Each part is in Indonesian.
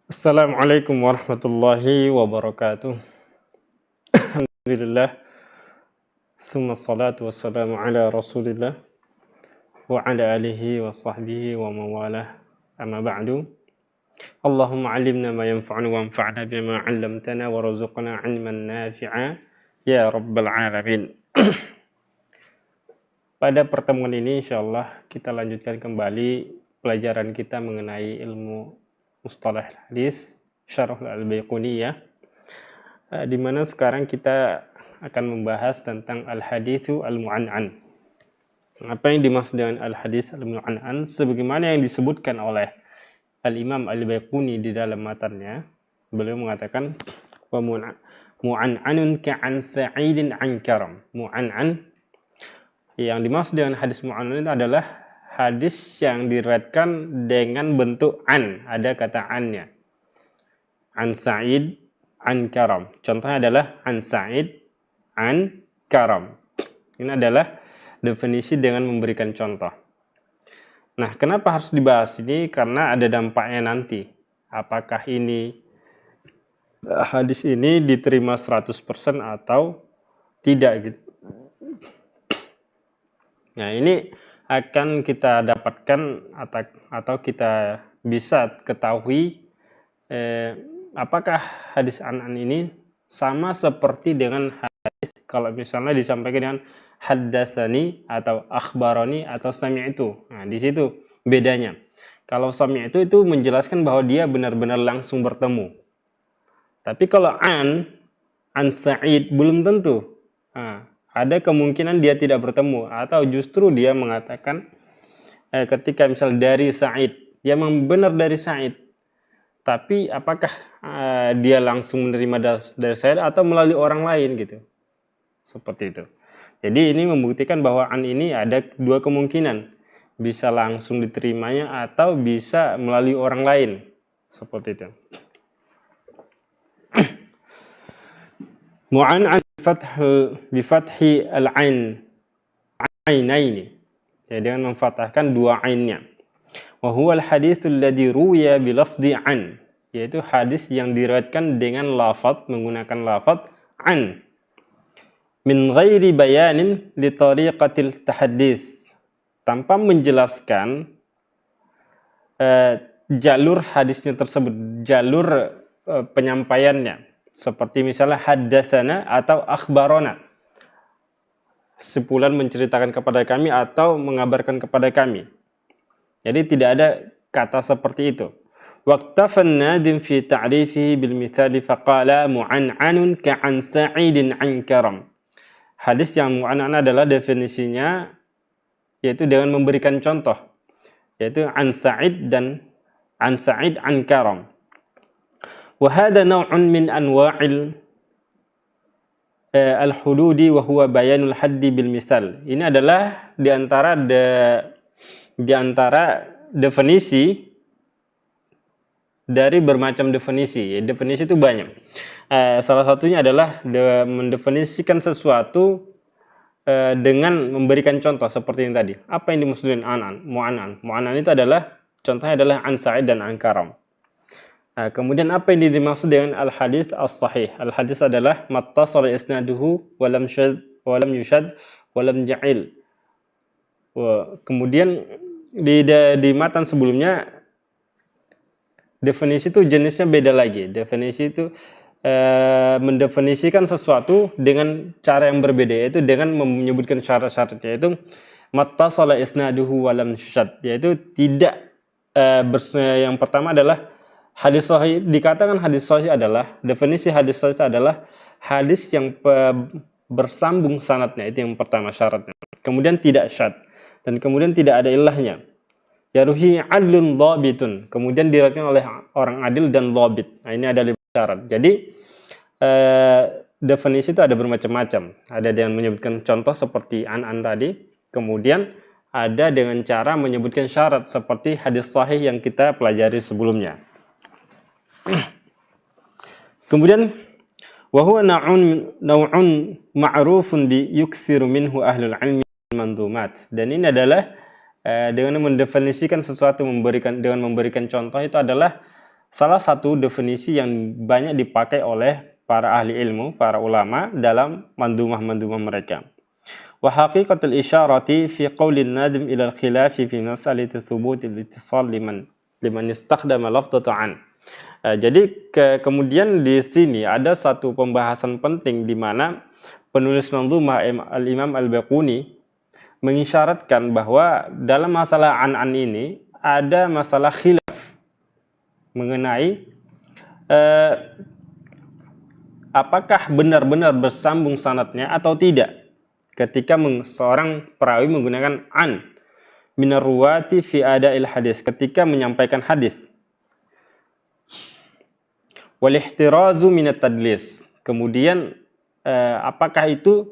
Assalamualaikum warahmatullahi wabarakatuh. Alhamdulillah. Thumma salatu wassalamu ala rasulillah wa ala alihi wa sahbihi wa mawalah. Amma ba'du. Allahumma alimna ma yanfa'una wa anfa'na bima 'allamtana wa razuqna 'ilman nafi'a ya rabbal alamin. Pada pertemuan ini insyaallah kita lanjutkan kembali pelajaran kita mengenai ilmu mustalah hadis Syarah Al-Baiquniyah. Di mana sekarang kita akan membahas tentang al-haditsu al-mu'an'an. Apa yang dimaksud dengan al-hadits al-mu'an'an? Sebagaimana yang disebutkan oleh Al-Imam Al-Baiquni di dalam matannya, beliau mengatakan wa mu'an'anun ka'an sa'idin an karam. Mu'an'an, yang dimaksud dengan hadis mu'an'an itu adalah hadis yang diriwayatkan dengan bentuk an, ada kata annya. An Sa'id an karam. Contohnya adalah an Sa'id an karam. Ini adalah definisi dengan memberikan contoh. Nah, kenapa harus dibahas ini? Karena ada dampaknya nanti. Apakah ini hadis ini diterima 100% atau tidak gitu. Nah, ini akan kita dapatkan atau kita bisa ketahui apakah hadis an ini sama seperti dengan hadis kalau misalnya disampaikan dengan haddatsani atau akhbarani atau sami'tu. Nah, di situ bedanya. Kalau sami'tu itu menjelaskan bahwa dia benar-benar langsung bertemu. Tapi kalau an Sa'id belum tentu. Nah, ada kemungkinan dia tidak bertemu atau justru dia mengatakan ketika misal dari Sa'id, dia memang benar dari Sa'id. Tapi apakah dia langsung menerima dari saya atau melalui orang lain gitu. Seperti itu. Jadi ini membuktikan bahwa an ini ada dua kemungkinan. Bisa langsung diterimanya atau bisa melalui orang lain. Seperti itu. Mu'an'an bi fathi al-'ain. Ainaini. Jadi dengan memfathahkan dua ainnya. Wa huwa al-haditsul ladzi ruwiya bi lafdhi an, yaitu hadis yang diriwayatkan dengan lafaz menggunakan lafaz an min ghairi bayanin li tariqatil tahaddits, tanpa menjelaskan jalur hadisnya tersebut, jalur penyampaiannya, seperti misalnya haddatsana atau akhbarana, sepulan menceritakan kepada kami atau mengabarkan kepada kami. Jadi tidak ada kata seperti itu. Waqtafan nadim fi ta'rifihi bil mithali faqala mu'an'anun ka'an sa'idin an karam. Hadis yang mu'an'an adalah definisinya yaitu dengan memberikan contoh, yaitu an Sa'id dan an Sa'id an karam. Wa hadha naw'un min anwa'il al-hududi wa huwa bayanul haddi bil misal. Ini adalah di antara definisi dari bermacam definisi. Definisi itu banyak. Salah satunya adalah mendefinisikan sesuatu dengan memberikan contoh seperti yang tadi. Apa yang dimaksudkan mu'an'an? Mu'an'an itu adalah contohnya adalah an Sa'id dan an karam. Kemudian apa yang dimaksud dengan al-hadits as-sahih? Al-hadits adalah mattasala isnaduhu wa lam yushad wa lam ja'il. Kemudian di matan sebelumnya definisi itu jenisnya beda lagi. Definisi itu mendefinisikan sesuatu dengan cara yang berbeda, yaitu dengan menyebutkan syarat-syaratnya, yaitu mattasala isnaduhu wa lam yushad, yaitu tidak yang pertama adalah hadis sahih. Dikatakan hadis sahih adalah, definisi hadis sahih adalah hadis yang bersambung sanadnya, itu yang pertama syaratnya. Kemudian tidak syad, dan kemudian tidak ada ilahnya. Yaruhi adlun dhabitun, kemudian diriwayatkan oleh orang adil dan dhabit. Nah, ini ada 5 syarat. Jadi definisi itu ada bermacam-macam. Ada dengan menyebutkan contoh seperti an tadi, kemudian ada dengan cara menyebutkan syarat seperti hadis sahih yang kita pelajari sebelumnya. Kemudian wa huwa naw'un ma'rufun bi yuksiru minhu ahlul 'ilmi mandumat. Dan ini adalah dengan mendefinisikan sesuatu dengan memberikan contoh itu adalah salah satu definisi yang banyak dipakai oleh para ahli ilmu, para ulama dalam mandumah-mandumah mereka. Wa haqiqatul isyarati fi qaulin nadim ila al-khilafi fi masalati thubutil ittisal liman istakhdama lafdhata an. Jadi kemudian di sini ada satu pembahasan penting di mana penulis mandumah Al-Imam Al-Baiquni mengisyaratkan bahwa dalam masalah an ini ada masalah khilaf mengenai apakah benar-benar bersambung sanadnya atau tidak ketika seorang perawi menggunakan an minar ruwati fi ada'il hadis, ketika menyampaikan hadis. Wal ihtirazu minat tadlis, kemudian apakah itu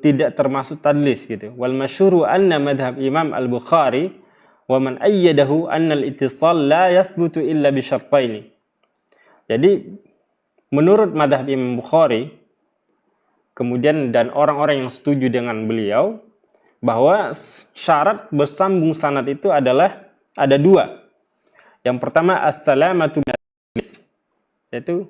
tidak termasuk tadlis gitu. Wal masyhuru anna madhhab Imam Al-Bukhari wa man ayyadahu anna al-ittisal la yathbutu illa bi syartaini. Jadi menurut madhab Imam Bukhari kemudian dan orang-orang yang setuju dengan beliau bahwa syarat bersambung sanad itu adalah ada dua. Yang pertama as-salamatu min tadlis, yaitu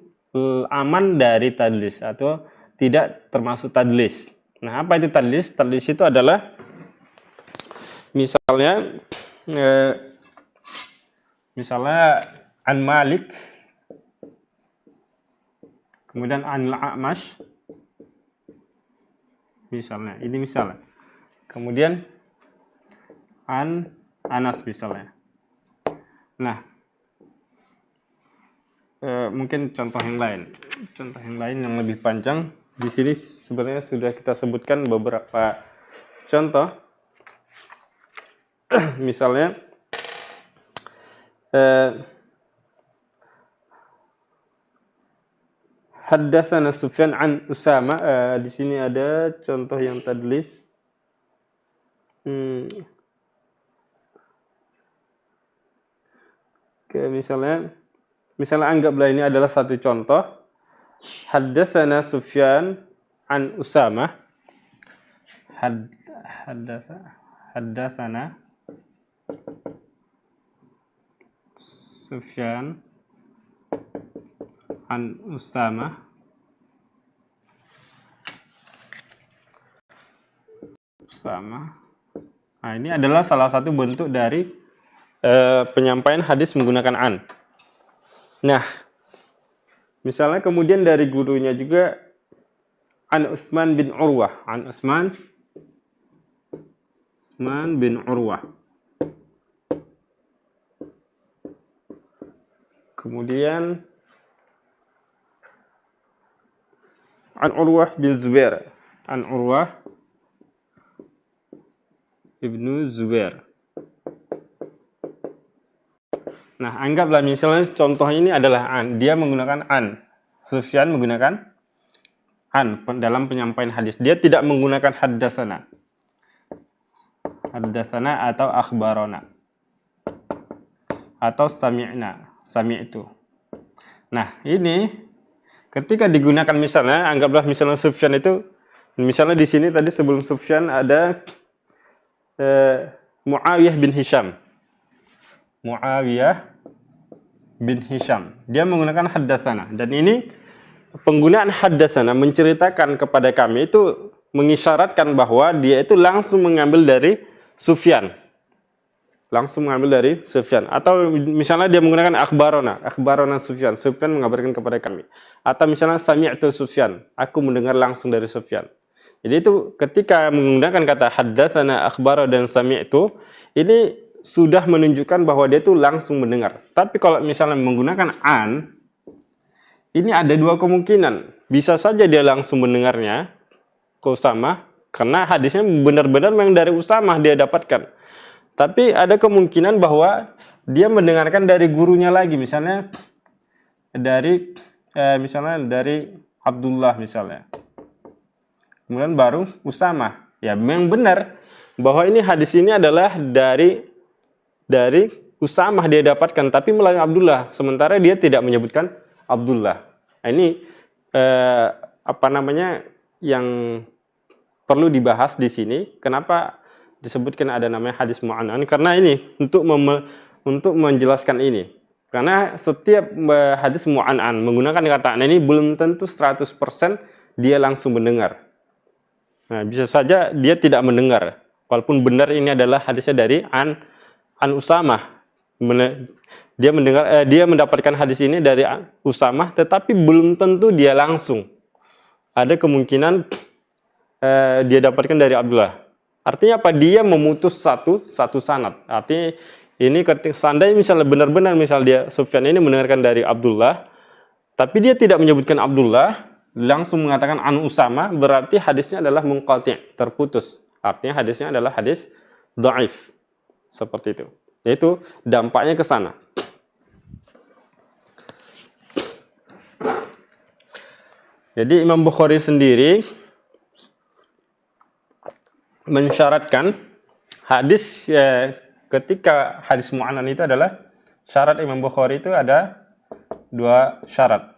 aman dari tadlis atau tidak termasuk tadlis. Nah, apa itu tadlis? Tadlis itu adalah misalnya an Malik, kemudian an Al-A'mash, misalnya, ini misalnya. Kemudian an Anas misalnya. Nah, mungkin contoh yang lain yang lebih panjang. Di sini sebenarnya sudah kita sebutkan beberapa contoh. Misalnya haddatsana Sufyan an Usama. Di sini ada contoh yang tadlis. Misalnya anggaplah ini adalah satu contoh. Haddatsana Sufyan an Usama. Haddatsana Sufyan an Usama. Nah, ini adalah salah satu bentuk dari penyampaian hadis menggunakan an. Nah, misalnya kemudian dari gurunya juga an Utsman bin Urwah, Kemudian an Urwah bin Zubair, ibnu Zubair. Nah, anggaplah misalnya contoh ini adalah an. Dia menggunakan an. Sufyan menggunakan an dalam penyampaian hadis. Dia tidak menggunakan haddatsana atau akhbarona atau sami'tu. Nah, ini ketika digunakan misalnya, anggaplah misalnya Sufyan itu, misalnya di sini tadi sebelum Sufyan ada Muawiyah bin Hisham. Dia menggunakan haddatsana, dan ini penggunaan haddatsana menceritakan kepada kami itu mengisyaratkan bahwa dia itu langsung mengambil dari Sufyan. Atau misalnya dia menggunakan akhbarona Sufyan mengabarkan kepada kami. Atau misalnya sami'tu Sufyan, aku mendengar langsung dari Sufyan. Jadi itu ketika menggunakan kata haddatsana, akhbara dan sami'tu, ini sudah menunjukkan bahwa dia itu langsung mendengar. Tapi kalau misalnya menggunakan an, ini ada dua kemungkinan. Bisa saja dia langsung mendengarnya ke Usamah, karena hadisnya benar-benar memang dari Usamah dia dapatkan. Tapi ada kemungkinan bahwa dia mendengarkan dari gurunya lagi, misalnya dari Abdullah misalnya. Kemudian baru Usamah. Ya, memang benar bahwa ini hadis ini adalah dari Usamah dia dapatkan, tapi melalui Abdullah. Sementara dia tidak menyebutkan Abdullah. Nah, ini yang perlu dibahas di sini. Kenapa disebutkan ada namanya hadis mu'an'an? Karena ini untuk menjelaskan ini. Karena setiap hadis mu'an'an menggunakan kata an ini belum tentu 100% dia langsung mendengar. Nah, bisa saja dia tidak mendengar. Walaupun benar ini adalah hadisnya dari an Usamah. Dia mendengar dia mendapatkan hadis ini dari Usamah, tetapi belum tentu dia langsung. Ada kemungkinan dia dapatkan dari Abdullah. Artinya apa? Dia memutus satu sanad. Artinya ini ketika seandainya misalnya benar-benar misal dia Sufyan ini mendengarkan dari Abdullah, tapi dia tidak menyebutkan Abdullah, langsung mengatakan an Usamah, berarti hadisnya adalah munqati', terputus. Artinya hadisnya adalah hadis dhaif. Seperti itu. Yaitu dampaknya ke sana. Jadi Imam Bukhari sendiri mensyaratkan hadis ketika hadis mu'annan itu adalah syarat Imam Bukhari itu ada 2 syarat.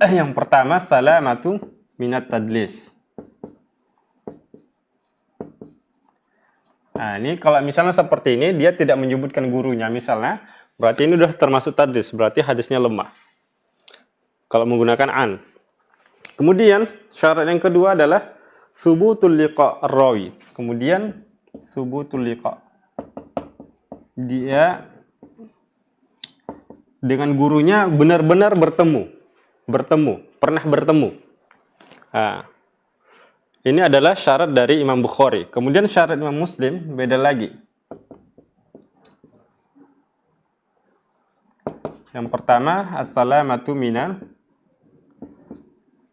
Yang pertama salamatu minat tadlis. Nah, ini kalau misalnya seperti ini dia tidak menyebutkan gurunya misalnya, berarti ini sudah termasuk tadlis, berarti hadisnya lemah. Kalau menggunakan an. Kemudian syarat yang kedua adalah subutul liqa ar-rawi. Kemudian subutul liqa. Dia dengan gurunya benar-benar bertemu, pernah bertemu. Nah, ini adalah syarat dari Imam Bukhari. Kemudian syarat Imam Muslim beda lagi. Yang pertama as-salamatu minal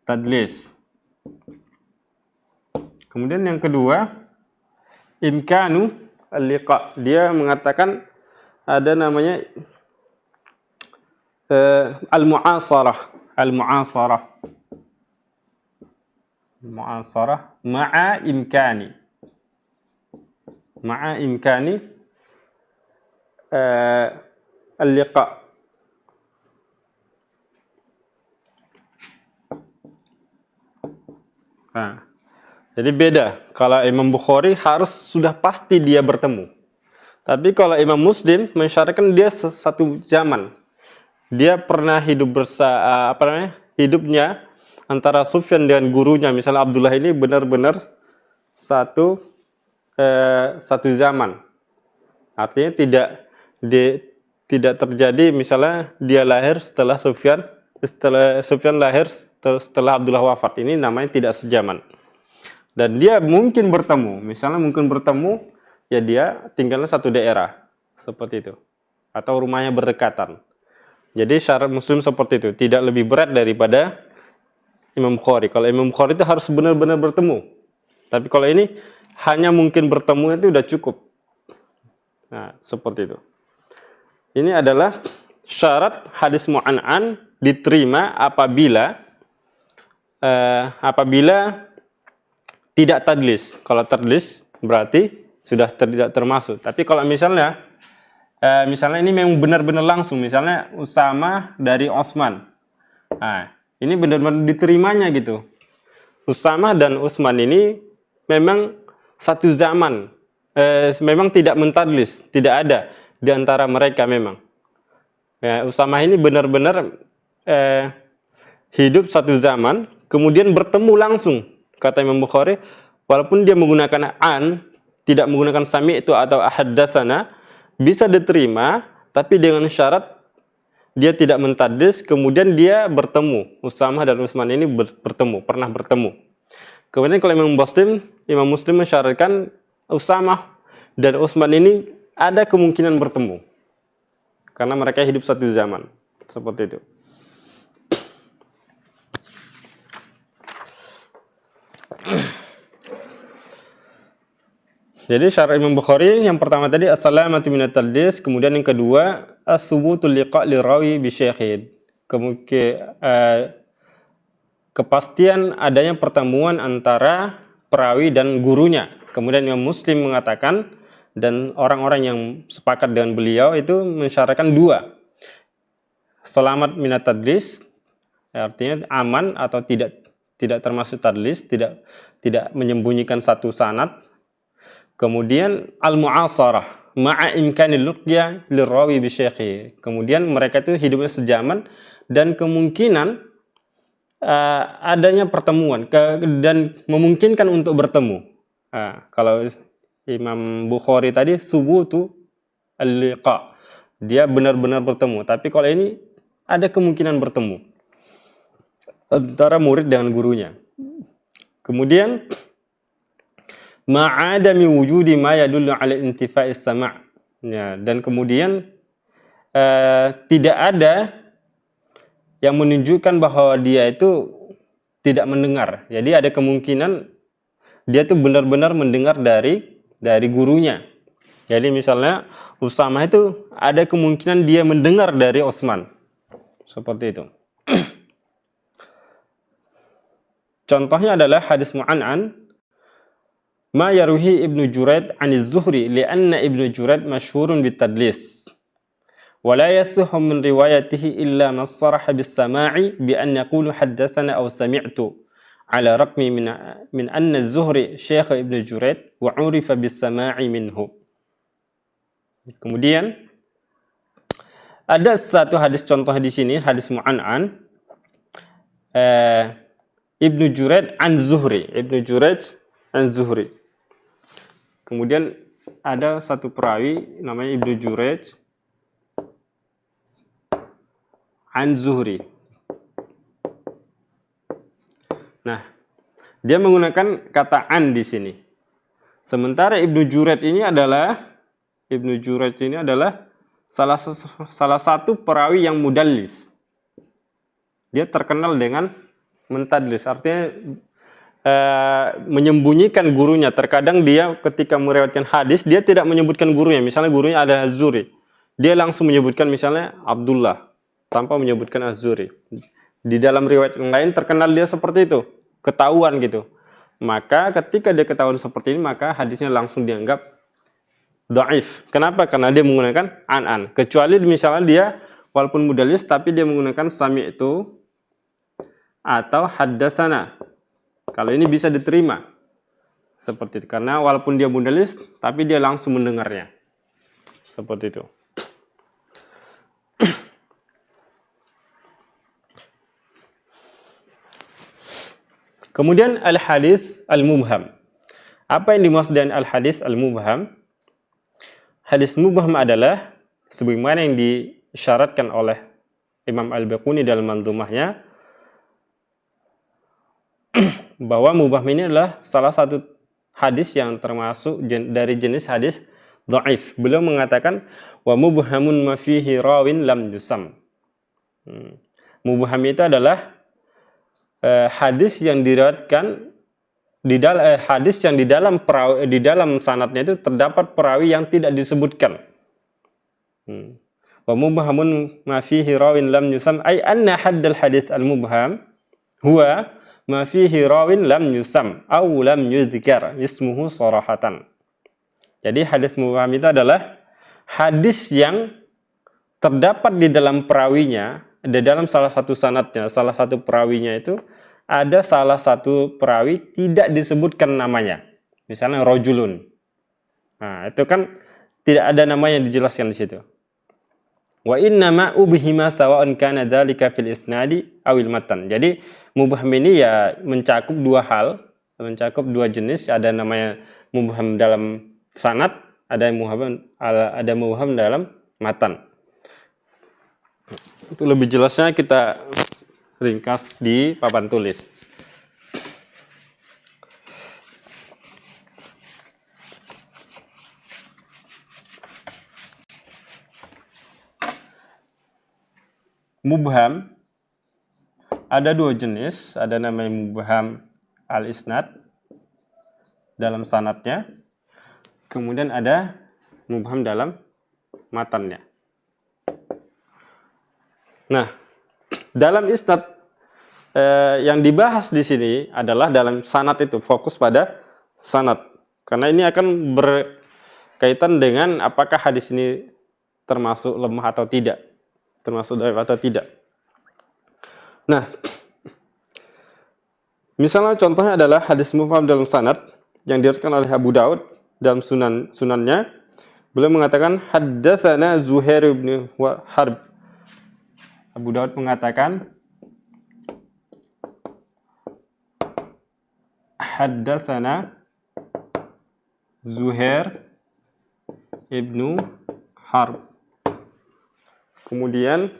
tadlis. Kemudian yang kedua imkanu al-liqa. Dia mengatakan ada namanya al-mu'asarah ma'a imkani al-liqa. Nah, jadi beda. Kalau Imam Bukhari harus sudah pasti dia bertemu. Tapi kalau Imam Muslim mensyaratkan dia satu zaman. Dia pernah hidup hidupnya antara Sufyan dengan gurunya, misalnya Abdullah ini benar-benar satu zaman. Artinya tidak terjadi misalnya dia lahir setelah Sufyan lahir setelah Abdullah wafat. Ini namanya tidak sejaman. Dan dia mungkin bertemu, misalnya ya dia tinggalnya satu daerah seperti itu, atau rumahnya berdekatan. Jadi syarat Muslim seperti itu, tidak lebih berat daripada Imam Bukhari. Kalau Imam Bukhari itu harus benar-benar bertemu. Tapi kalau ini hanya mungkin bertemu itu sudah cukup. Nah, seperti itu. Ini adalah syarat hadis mu'an'an diterima apabila tidak tadlis. Kalau tadlis berarti sudah tidak termasuk. Tapi kalau misalnya ini memang benar-benar langsung, misalnya Usamah dari Utsman. Nah, ini benar-benar diterimanya gitu. Usamah dan Utsman ini memang satu zaman. Memang tidak mentadlis, tidak ada di antara mereka memang. Usamah ini benar-benar hidup satu zaman, kemudian bertemu langsung. Kata Imam Bukhari, walaupun dia menggunakan an, tidak menggunakan sami'tu atau haddatsana, bisa diterima, tapi dengan syarat dia tidak mentadlis, kemudian dia bertemu. Usamah dan Utsman ini pernah bertemu. Kemudian kalau Imam Muslim mensyaratkan Usamah dan Utsman ini ada kemungkinan bertemu. Karena mereka hidup satu zaman. Seperti itu. Jadi syarat Imam Bukhari yang pertama tadi as-salamatu minat tadlis, kemudian yang kedua as-subutul liqa' lirawi bi syaikhid. Kepastian adanya pertemuan antara perawi dan gurunya. Kemudian Imam Muslim mengatakan dan orang-orang yang sepakat dengan beliau itu mensyaratkan 2. Selamat minat tadlis, artinya aman atau tidak termasuk tadlis, tidak menyembunyikan satu sanad. Kemudian al-mu'asarah, ma'a imkanil luqya lirawi bi syaikhi. Kemudian mereka itu hidupnya sejaman dan kemungkinan adanya pertemuan dan memungkinkan untuk bertemu. Kalau Imam Bukhari tadi subutu al-liqa, dia benar-benar bertemu. Tapi kalau ini ada kemungkinan bertemu antara murid dengan gurunya. Kemudian ma'adami wujudi ma yadullu ala intifa'is sama'. Ya, dan kemudian tidak ada yang menunjukkan bahwa dia itu tidak mendengar. Jadi ada kemungkinan dia tuh benar-benar mendengar dari gurunya. Jadi misalnya Usamah itu ada kemungkinan dia mendengar dari Utsman. Seperti itu. Contohnya adalah hadis mu'an'an ma yaruhi Ibnu Juraid 'ani Zuhri li'anna Ibnu Juraid masyhurun bitadlis. Wa la yasuhu min riwayatihi illa ma saraha bis-sama'i bi an yaqulu haddatsana aw sami'tu ala raqmi min anna Az-Zuhri syekh Ibnu Juraid wa 'urifa bis-sama'i minhu. Kemudian ada satu hadis contoh di sini, hadis mu'an'an Ibnu Juraid an Zuhri, Ibnu Juraid an Zuhri. Kemudian ada satu perawi namanya Ibnu Juraid an Zuhri. Nah, dia menggunakan kata an di sini. Sementara Ibnu Juraid ini adalah salah satu perawi yang mudallis. Dia terkenal dengan mentadlis, artinya menyembunyikan gurunya. Terkadang dia ketika meriwayatkan hadis, dia tidak menyebutkan gurunya. Misalnya gurunya ada Az-Zuhri, dia langsung menyebutkan misalnya Abdullah tanpa menyebutkan Az-Zuhri. Di dalam riwayat yang lain terkenal dia seperti itu, ketahuan gitu. Maka ketika dia ketahuan seperti ini, maka hadisnya langsung dianggap dhaif. Kenapa? Karena dia menggunakan an-an. Kecuali misalnya dia walaupun mudallis tapi dia menggunakan sami'tu atau haddatsana. Kalau ini bisa diterima. Seperti itu. Karena walaupun dia mudallis tapi dia langsung mendengarnya. Seperti itu. Kemudian al-hadis al-mubham. Apa yang dimaksud dengan al-hadis al-mubham? Hadis mubham adalah sebagaimana yang disyaratkan oleh Imam Al-Baiquni dalam manzumahnya, bahwa mubham ini adalah salah satu hadis yang termasuk dari jenis hadis dhaif. Beliau mengatakan wa mubhamun ma fihi rawin lam yusam. Mubham itu adalah hadis yang diriwayatkan hadis yang di dalam sanadnya itu terdapat perawi yang tidak disebutkan. Wa mubhamun ma fihi rawin lam yusam ay anna haddal hadis al-mubham huwa ma fihi rawin lam yusam aw lam yuzkar ismuhu sarahatan. Jadi hadis mubham itu adalah hadis yang terdapat di dalam perawinya, di dalam salah satu sanadnya, salah satu perawinya itu ada salah satu perawi tidak disebutkan namanya. Misalnya rajulun. Nah, itu kan tidak ada namanya yang dijelaskan di situ. Wa inna ma ubhima sawa'un kana dzalika fil isnadi awil matan. Jadi mubham ini ya mencakup dua hal, mencakup dua jenis. Ada namanya mubham dalam sanad, ada mubham dalam matan. Itu lebih jelasnya kita ringkas di papan tulis. Mubham ada dua jenis, ada namanya mubham al-isnad dalam sanadnya, kemudian ada mubham dalam matannya. Nah, dalam isnad yang dibahas di sini adalah dalam sanad itu, fokus pada sanad. Karena ini akan berkaitan dengan apakah hadis ini termasuk lemah atau tidak, termasuk dhaif atau tidak. Nah, misalnya contohnya adalah hadis mubham dalam sanad yang diriwayatkan oleh Abu Daud dalam sunannya Beliau mengatakan haddatsana Zuhair bin Harb. Abu Daud mengatakan haddatsana Zuhair ibnu Harb. Kemudian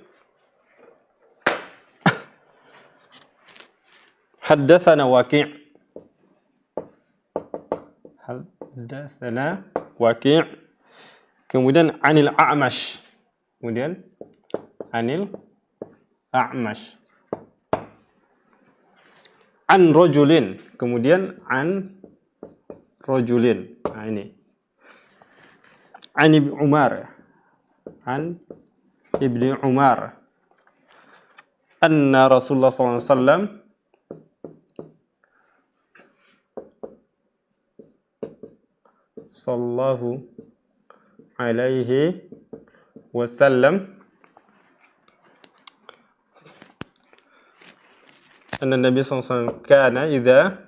haddatsana Waqi'. Haddatsana Waqi'. Kemudian anil A'mash. Kemudian anil A'mash. An rajulin. Kemudian an rajulin. Nah ini. An Ibnu Umar. An Ibnu Umar. Anna Rasulullah SAW sallallahu alaihi wasallam anna Nabi sallallahu alaihi wasallam kana idza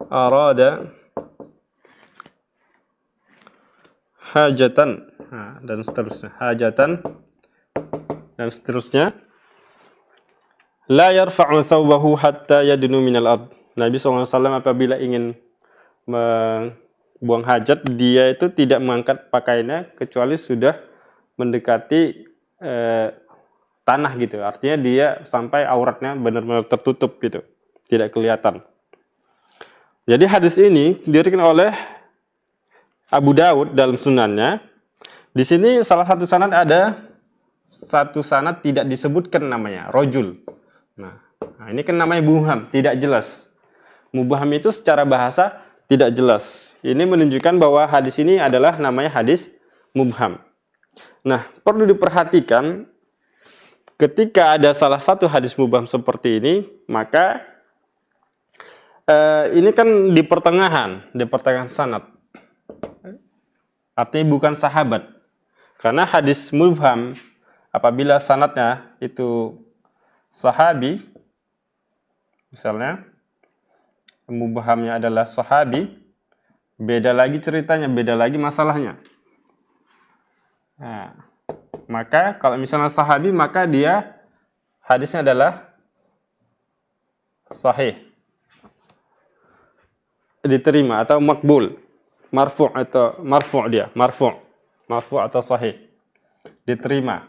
arada hajatan dan seterusnya, hajatan dan seterusnya, la yarfa'u thawbahu hatta yadnu minal ard. Nabi SAW apabila ingin membuang hajat, dia itu tidak mengangkat pakaiannya kecuali sudah mendekati tanah gitu. Artinya dia sampai auratnya benar-benar tertutup gitu, tidak kelihatan. Jadi hadis ini diriwayatkan oleh Abu Daud dalam sunannya. Di sini salah satu sanad ada satu sanad tidak disebutkan namanya, rojul. Nah ini kan namanya mubham, tidak jelas. Mubham itu secara bahasa tidak jelas. Ini menunjukkan bahwa hadis ini adalah namanya hadis mubham. Nah, perlu diperhatikan ketika ada salah satu hadis mubham seperti ini, maka ini kan di pertengahan sanad. Artinya bukan sahabat. Karena hadis mubham apabila sanadnya itu sahabi, misalnya mubhamnya adalah sahabi, beda lagi ceritanya, beda lagi masalahnya. Nah, maka kalau misalnya sahabi, maka dia hadisnya adalah sahih, diterima atau makbul, marfu' atau marfu' dia, marfu' atau sahih, diterima,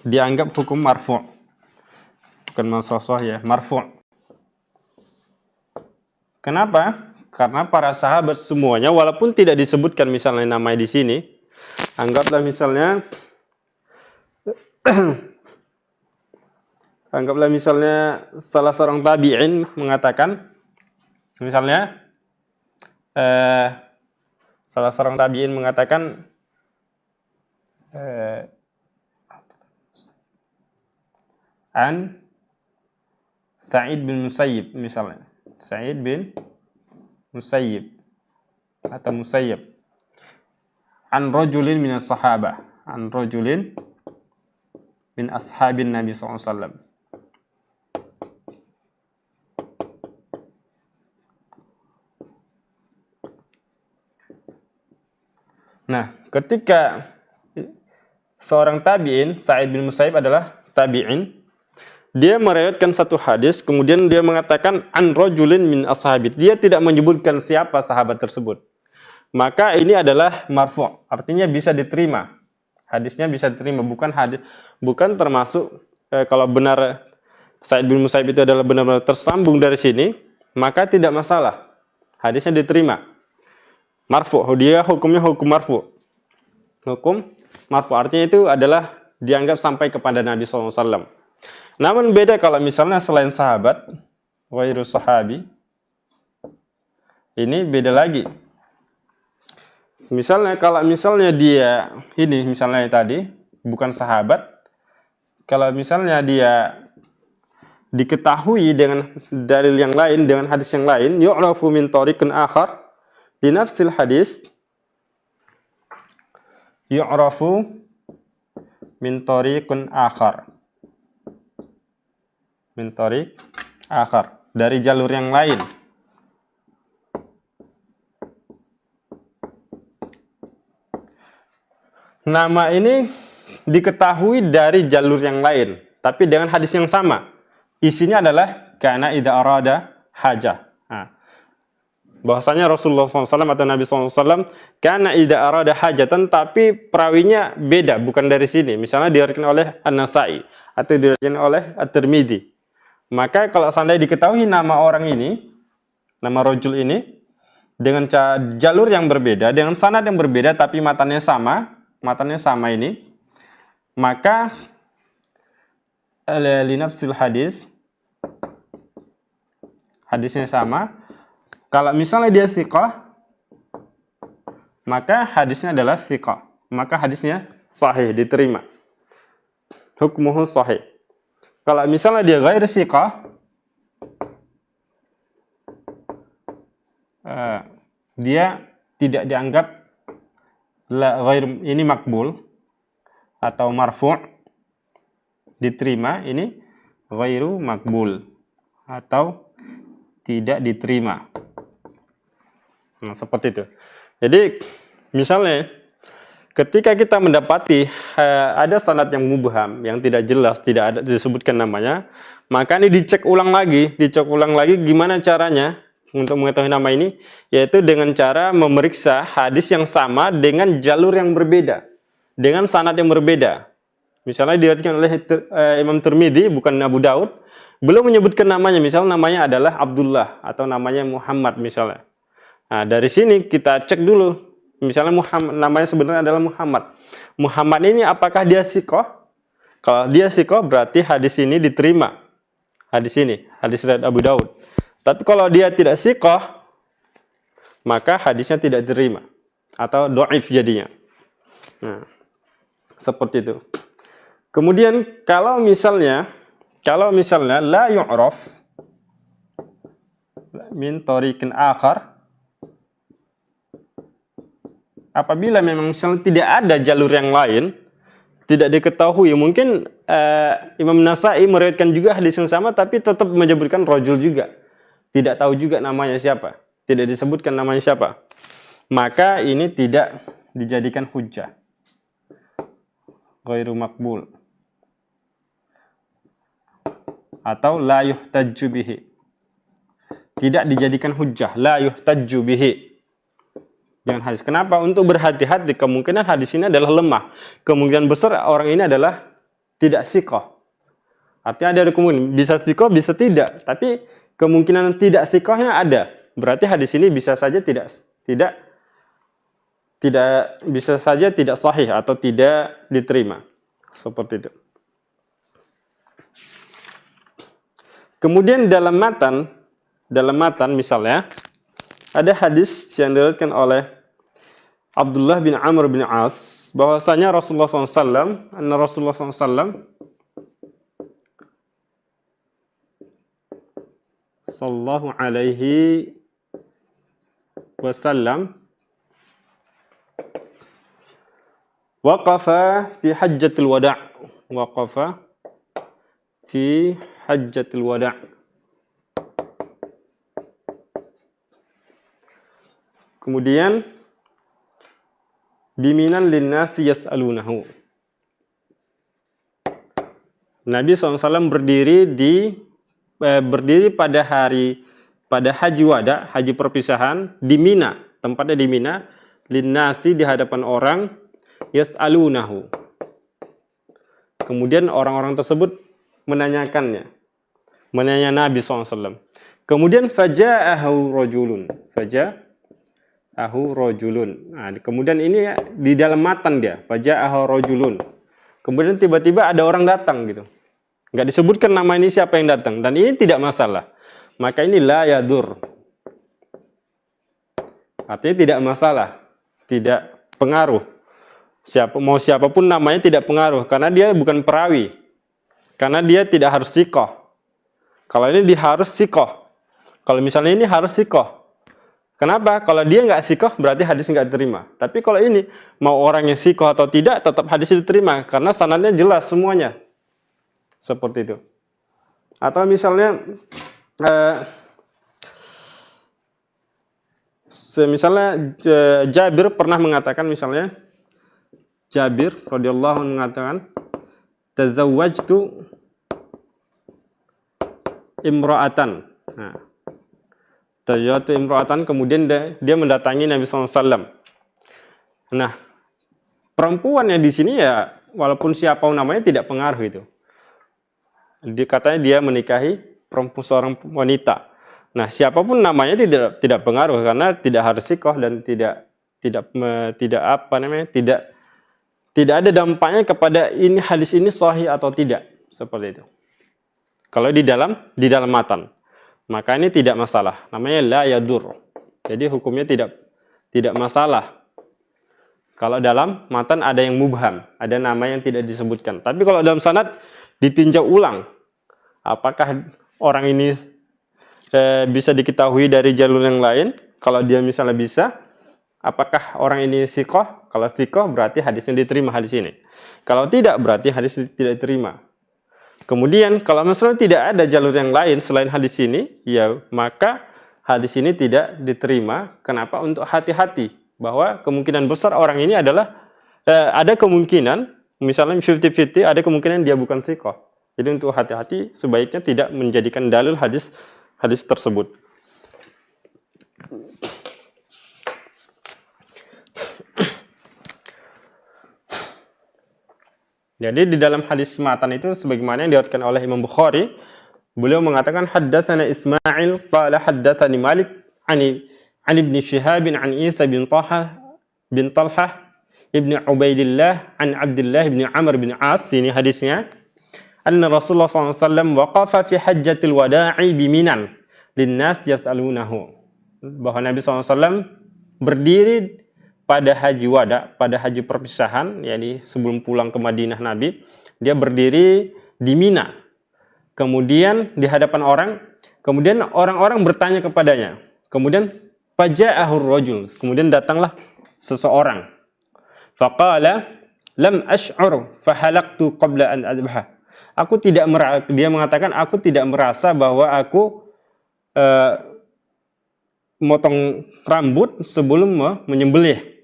dianggap hukum marfu', bukan masalah sahih ya, marfu'. Kenapa? Karena para sahabat semuanya, walaupun tidak disebutkan misalnya namanya di sini, anggaplah misalnya salah seorang tabi'in mengatakan, misalnya salah seorang tabi'in mengatakan an Sa'id bin Musayyib misalnya. Sa'id bin Musayyib atau Musayyib an rajulin minas sahabah, an rajulin min ashabin Nabi SAW. Nah, ketika seorang tabi'in, Sa'id bin Musayyib adalah tabi'in, dia meriwayatkan satu hadis, kemudian dia mengatakan an rajulin min ashabit. Dia tidak menyebutkan siapa sahabat tersebut. Maka ini adalah marfu', artinya bisa diterima. Hadisnya bisa diterima, bukan termasuk kalau benar Sa'id bin Musayyib itu adalah benar-benar tersambung dari sini, maka tidak masalah. Hadisnya diterima. Marfu', dia hukumnya hukum marfu'. Hukum marfu' artinya itu adalah dianggap sampai kepada Nabi SAW. Namun beda kalau misalnya selain sahabat, ghairu sahabi, ini beda lagi. Misalnya kalau misalnya dia ini misalnya tadi bukan sahabat, kalau misalnya dia diketahui dengan dalil yang lain, dengan hadis yang lain, yu'rafu min tariqin akhar di nafsil hadis, yu'rafu min tariqin akhar, min tariq akhar, dari jalur yang lain. Nama ini diketahui dari jalur yang lain, tapi dengan hadis yang sama. Isinya adalah kana idza arada hajah. Nah, bahwasanya Rasulullah SAW atau Nabi SAW kana idza arada hajatan, tapi perawinya beda, bukan dari sini. Misalnya diriwayatkan oleh An-Nasa'i atau diriwayatkan oleh At-Tirmidzi. Maka kalau seandainya diketahui nama orang ini, nama rajul ini dengan jalur yang berbeda, dengan sanad yang berbeda tapi matanya sama ini, maka linafsil hadisnya sama. Kalau misalnya dia thiqah, maka hadisnya adalah thiqah, maka hadisnya sahih, diterima, hukmuhu sahih. Kalau misalnya dia ghair thiqah, dia tidak dianggap ini makbul atau marfu', diterima, ini ghairu makbul atau tidak diterima. Nah, seperti itu. Jadi misalnya ketika kita mendapati ada sanad yang mubham, yang tidak jelas, tidak ada disebutkan namanya, maka ini dicek ulang lagi gimana caranya untuk mengetahui nama ini, yaitu dengan cara memeriksa hadis yang sama dengan jalur yang berbeda, dengan sanad yang berbeda. Misalnya diriwayatkan oleh Imam Tirmidzi, bukan Abu Daud, belum menyebutkan namanya, misalnya namanya adalah Abdullah atau namanya Muhammad misalnya. Nah, dari sini kita cek dulu, misalnya Muhammad, namanya sebenarnya adalah Muhammad. Muhammad ini apakah dia thiqah? Kalau dia thiqah berarti hadis ini diterima. Hadis riwayat Abu Daud. Tapi kalau dia tidak thiqah, maka hadisnya tidak diterima atau dhaif jadinya. Nah, seperti itu. Kemudian kalau misalnya la yu'raf min tariqin akhar, apabila memang misalnya tidak ada jalur yang lain, tidak diketahui, mungkin Imam Nasa'i meriwayatkan juga hadis yang sama tapi tetap menyebutkan rajul juga. Tidak tahu juga namanya siapa, tidak disebutkan namanya siapa. Maka ini tidak dijadikan hujjah. Ghairu makbul. Atau la yuhtajju bihi. Tidak dijadikan hujjah, la yuhtajju bihi. Dengan hadis. Kenapa? Untuk berhati-hati, kemungkinan hadis ini adalah lemah. Kemungkinan besar orang ini adalah tidak thiqah. Artinya ada kemungkinan bisa thiqah, bisa tidak. Tapi kemungkinan tidak thiqahnya ada. Berarti hadis ini bisa saja tidak bisa saja tidak sahih atau tidak diterima. Seperti itu. Kemudian dalam matan misalnya ada hadis yang diriwayatkan oleh Abdullah bin Amr bin As bahwasanya Rasulullah SAW, sallallahu alaihi wasallam waqafa fi hajjatil wada', kemudian biminan linnasi yas'alunahu. Nabi SAW berdiri pada haji wada, haji perpisahan di Mina, tempatnya di Mina, linnasi di hadapan orang, yas'alunahu. Kemudian orang-orang tersebut menanya Nabi SAW. Kemudian faja'ahu rajulun. Nah, kemudian ini di dalam matan dia, faja'ahu rajulun. Kemudian tiba-tiba ada orang datang gitu. Enggak disebutkan nama ini siapa yang datang, dan ini tidak masalah. Maka ini la yadur. Artinya tidak masalah, tidak pengaruh. Siapapun namanya tidak pengaruh, karena dia bukan perawi. Karena dia tidak harus thiqah. Kalau ini dia harus thiqah. Kalau misalnya ini harus thiqah. Kenapa? Kalau dia nggak thiqah berarti hadis nggak diterima. Tapi kalau ini mau orang yang thiqah atau tidak, tetap hadis diterima karena sanadnya jelas semuanya. Seperti itu. Atau misalnya Jabir pernah mengatakan, misalnya Jabir radhiyallahu anhu mengatakan, tazawwajtu imra'atan. Nah, tazawwajtu imra'atan, kemudian dia mendatangi Nabi SAW. Nah, perempuan yang di sini ya walaupun siapa namanya tidak pengaruh itu. Katanya dia menikahi seorang wanita. Nah, siapapun namanya tidak pengaruh karena tidak harus sikoh dan tidak ada dampaknya kepada ini hadis ini sahih atau tidak, seperti itu. Kalau di dalam matan, maka ini tidak masalah. Namanya la yadur. Jadi hukumnya tidak masalah. Kalau dalam matan ada yang mubham, ada nama yang tidak disebutkan. Tapi kalau dalam sanad ditinjau ulang, apakah orang ini bisa diketahui dari jalur yang lain? Kalau dia misalnya bisa, apakah orang ini sikoh? Kalau sikoh berarti hadisnya diterima hadis ini. Kalau tidak berarti hadis tidak diterima. Kemudian kalau misalnya tidak ada jalur yang lain selain hadis ini, ya maka hadis ini tidak diterima. Kenapa? Untuk hati-hati bahwa kemungkinan besar orang ini adalah ada kemungkinan misalnya 50-50 ada kemungkinan dia bukan sikoh. Jadi untuk hati-hati sebaiknya tidak menjadikan dalil hadis tersebut. Jadi di dalam hadis matan itu sebagaimana yang diriwayatkan oleh Imam Bukhari, beliau mengatakan haddatsana Ismail qala haddatsani Malik an Ibn Shihab an Isa bin Talhah ibn Ubaidillah an Abdullah bin Amr bin As. Ini hadisnya. Anna Rasulullah SAW waqafa fi hajjatil wada'i biminan linnas yas'alunahu. Bahwa Nabi SAW berdiri pada haji wada, pada haji perpisahan, yakni sebelum pulang ke Madinah Nabi, dia berdiri di Mina. Kemudian di hadapan orang, kemudian orang-orang bertanya kepadanya. Kemudian faja'ahur rajul, kemudian datanglah seseorang. Faqala lam ash'ur fahalaqtu qabla an adbah. Dia mengatakan aku tidak merasa bahwa aku motong rambut sebelum menyembelih.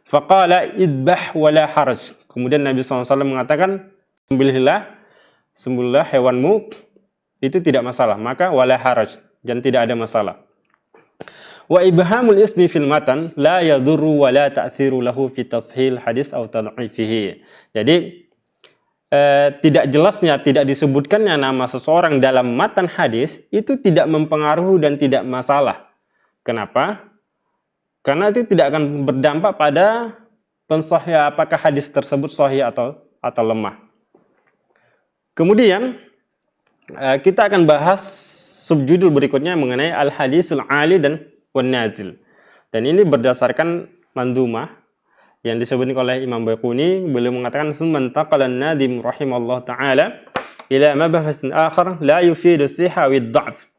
Faqala idbah wala haraj. Kemudian Nabi SAW mengatakan sembelihlah hewanmu, itu tidak masalah, maka wala haraj, dan tidak ada masalah. Wa ibhamul ismi fil matan la yadurru wa la ta'thiru lahu fi tashil hadis atau tad'ifihi. Jadi tidak jelasnya, tidak disebutkannya nama seseorang dalam matan hadis itu tidak mempengaruhi dan tidak masalah. Kenapa? Karena itu tidak akan berdampak pada pensahih apakah hadis tersebut sahih atau lemah. Kemudian kita akan bahas subjudul berikutnya mengenai al-hadisul ali dan wan nazil. Dan ini berdasarkan mandumah yang disebutkan oleh Imam Baiquni. Beliau mengatakan sumantaqala an-nadim rahimallahu taala ila mabhasin akhar la yufidu sihha wa dha'f.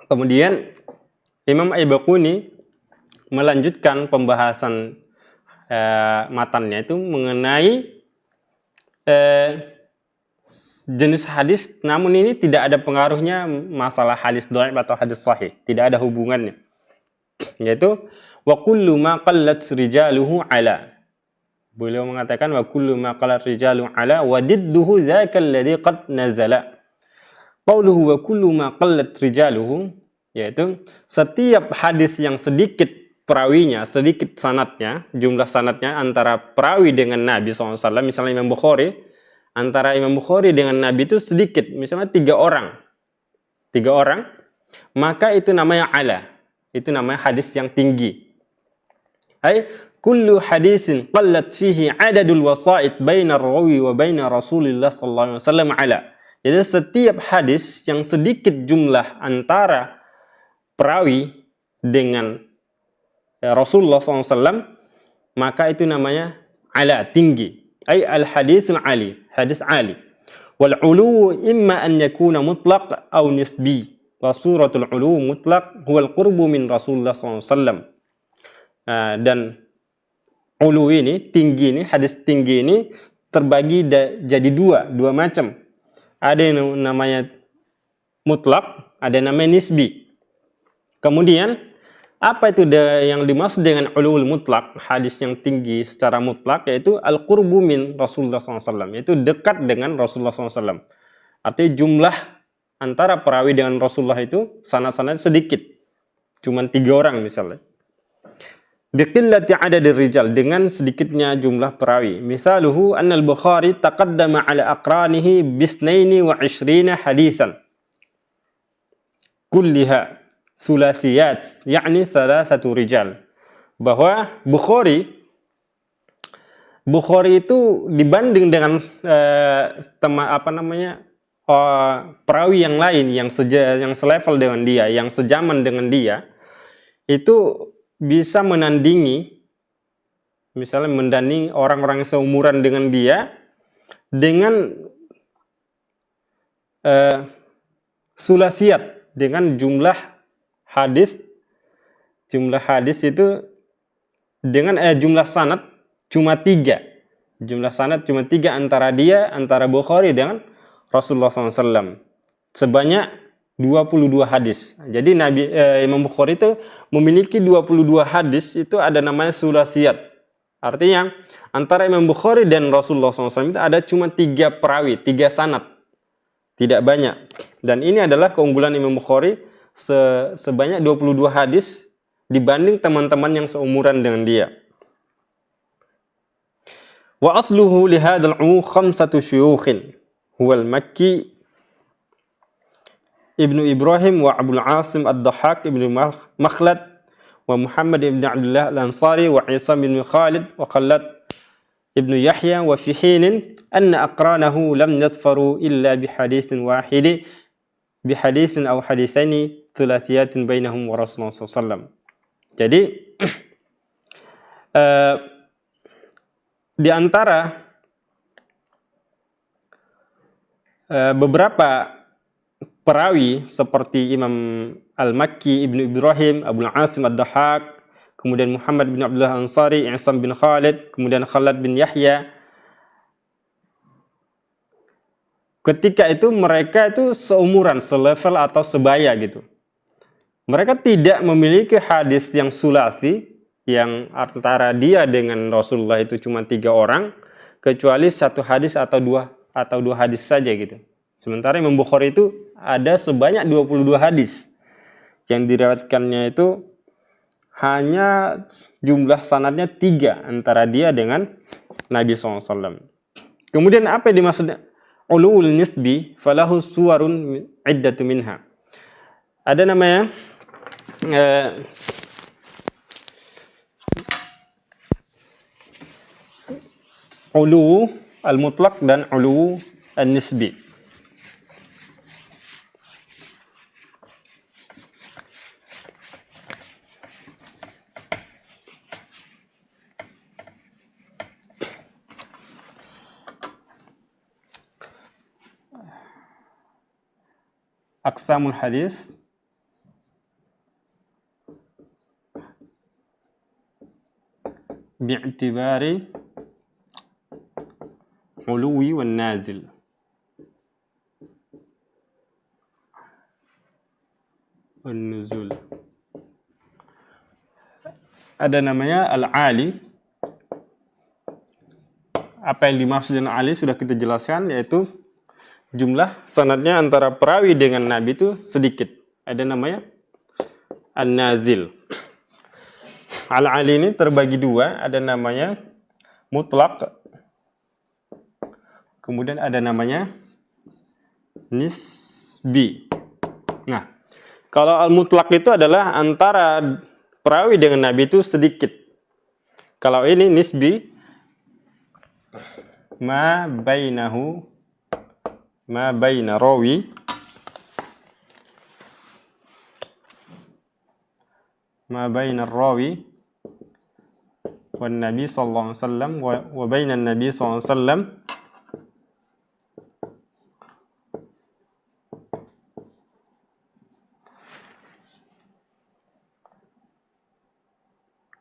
Kemudian Imam Baiquni melanjutkan pembahasan matannya itu mengenai jenis hadis, namun ini tidak ada pengaruhnya masalah hadis dhaif atau hadis sahih, tidak ada hubungannya. Yaitu wa kullu ma qallat rijaluhu ala. Beliau mengatakan wa kullu ma qallat rijaluhu ala wa didduhu dzaka alladhi qad nazala. Qauluhu wa kullu ma qallat rijaluhu, yaitu setiap hadis yang sedikit perawinya, sedikit sanadnya, jumlah sanadnya antara perawi dengan Nabi SAW, misalnya Imam Bukhari, antara Imam Bukhari dengan Nabi itu sedikit, misalnya 3 orang, maka itu namanya ala. Itu namanya hadis yang tinggi. Ay kullu hadisin qallat fihi adadul wasa'id bainar rawi wa bainar Rasulillah sallallahu alaihi wasallam ala. Jadi setiap hadis yang sedikit jumlah antara perawi dengan Rasulullah SAW, maka itu namanya ala, tinggi. Ay al hadisul ali, hadis ali. Wal ulu imma an yakuna mutlaq aw nisbi. Wa suratul ulu mutlaq huwal qurbu min Rasulullah SAW. Dan ulu ini, tinggi ini, hadis tinggi ini terbagi jadi dua macam. Ada yang namanya mutlaq, ada yang namanya nisbi. Kemudian Apa itu yang dimaksud dengan ulul mutlak, hadis yang tinggi secara mutlak, yaitu al-qurbu min Rasulullah SAW, yaitu dekat dengan Rasulullah SAW. Artinya jumlah antara perawi dengan Rasulullah itu sanad-sanad sedikit, cuman 3 orang misalnya. Biqillati adadi rijal, dengan sedikitnya jumlah perawi. Misaluhu anna al-Bukhari taqaddama ala aqranihi bisnaini wa ishrina hadisan. Kulliha sulathiyat, yakni thalathatu rijal. Bahwa Bukhari itu dibanding dengan perawi yang lain yang selevel dengan dia, yang sejaman dengan dia, itu bisa menandingi, misalnya mendandingi orang-orang yang seumuran dengan dia dengan sulasiyat, dengan jumlah hadis itu dengan jumlah sanad cuma 3. Jumlah sanad cuma 3 antara Bukhari dengan Rasulullah SAW. Sebanyak 22 hadis. Jadi Imam Bukhari itu memiliki 22 hadis, itu ada namanya sulasiyat. Artinya antara Imam Bukhari dan Rasulullah SAW itu ada cuma 3 perawi, 3 sanad. Tidak banyak. Dan ini adalah keunggulan Imam Bukhari, sebanyak 22 hadis dibanding teman-teman yang seumuran dengan dia. Wa asluhu li hadzal 5 syuyukhin huwal Makki Ibnu Ibrahim wa Abdul Asim ad-Dahhak Ibnu Makhlad wa Muhammad ibn Abdullah al-Ansari wa Isa bin Khalid wa Khalad Ibnu Yahya wa fi hinin anna aqranahu lam yadfaru illa bihaditsin aw haditsaini thulathiyatin bainahum wa Rasulullah SAW. Jadi di antara beberapa perawi seperti Imam Al-Makki, Ibnu Ibrahim, Abdul Asim ad-Dahhak, kemudian Muhammad bin Abdullah Ansari, Ihsan bin Khalid, kemudian Khalad bin Yahya. Ketika itu mereka itu seumuran, selevel atau sebaya gitu. Mereka tidak memiliki hadis yang sulasi, yang antara dia dengan Rasulullah itu cuma 3 orang, kecuali 1 hadis atau dua hadis saja gitu. Sementara Imam Bukhari itu ada sebanyak 22 hadis. Yang diriwayatkannya itu hanya jumlah sanadnya 3 antara dia dengan Nabi SAW. Kemudian apa yang dimaksud ulul nisbi? Falahu suwarun iddatu minha. Ada namanya ulu al-mutlaq dan ulu al-nisbi. Aqsamul hadis bi'tibari uluwi wan nazil. Wan nuzul. Ada namanya al-ali. Apa yang dimaksud dengan ali sudah kita jelaskan, yaitu jumlah sanadnya antara perawi dengan Nabi itu sedikit. Ada namanya an-nazil. Al-ali ini terbagi 2, ada namanya mutlak, kemudian ada namanya nisbi. Nah, kalau al-mutlak itu adalah antara perawi dengan Nabi itu sedikit. Kalau ini nisbi, ma baina rawi wan Nabi sallallahu alaihi wasallam wa bainan Nabi sallallahu alaihi wasallam